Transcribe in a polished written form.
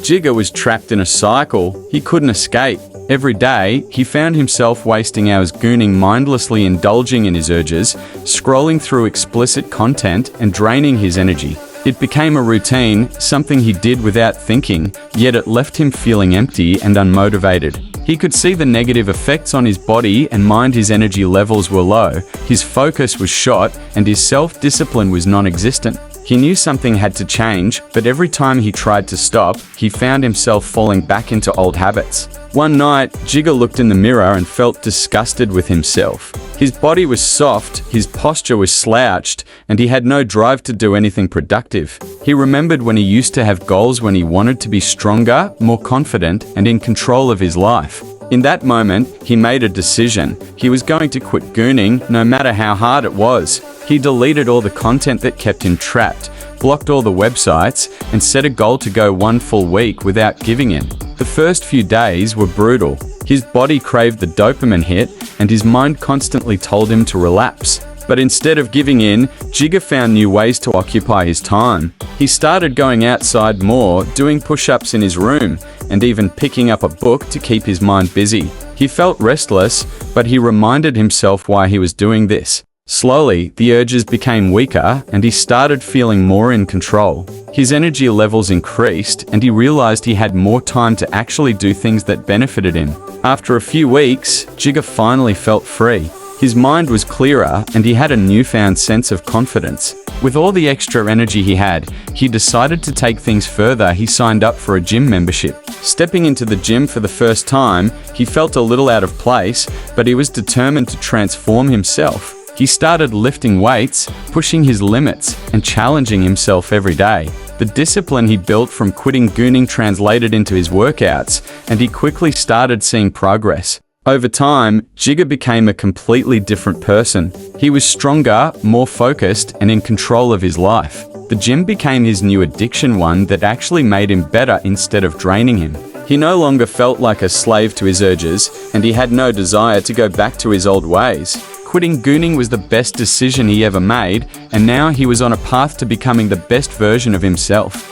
Jigger was trapped in a cycle he couldn't escape. Every day, he found himself wasting hours gooning, mindlessly indulging in his urges, scrolling through explicit content, and draining his energy. It became a routine, something he did without thinking, yet it left him feeling empty and unmotivated. He could see the negative effects on his body and mind. His energy levels were low, his focus was shot, and his self-discipline was non-existent. He knew something had to change, but every time he tried to stop, he found himself falling back into old habits. One night, Jigger looked in the mirror and felt disgusted with himself. His body was soft, his posture was slouched, and he had no drive to do anything productive. He remembered when he used to have goals, when he wanted to be stronger, more confident, and in control of his life. In that moment, he made a decision. He was going to quit gooning, no matter how hard it was. He deleted all the content that kept him trapped, blocked all the websites, and set a goal to go one full week without giving in. The first few days were brutal. His body craved the dopamine hit, and his mind constantly told him to relapse. But instead of giving in, Jigger found new ways to occupy his time. He started going outside more, doing push-ups in his room, and even picking up a book to keep his mind busy. He felt restless, but he reminded himself why he was doing this. Slowly, the urges became weaker, and he started feeling more in control. His energy levels increased, and he realized he had more time to actually do things that benefited him. After a few weeks, Jigger finally felt free. His mind was clearer, and he had a newfound sense of confidence. With all the extra energy he had, he decided to take things further. He signed up for a gym membership. Stepping into the gym for the first time, he felt a little out of place, but he was determined to transform himself. He started lifting weights, pushing his limits, and challenging himself every day. The discipline he built from quitting gooning translated into his workouts, and he quickly started seeing progress. Over time, Jigger became a completely different person. He was stronger, more focused, and in control of his life. The gym became his new addiction, one that actually made him better instead of draining him. He no longer felt like a slave to his urges, and he had no desire to go back to his old ways. Quitting gooning was the best decision he ever made, and now he was on a path to becoming the best version of himself.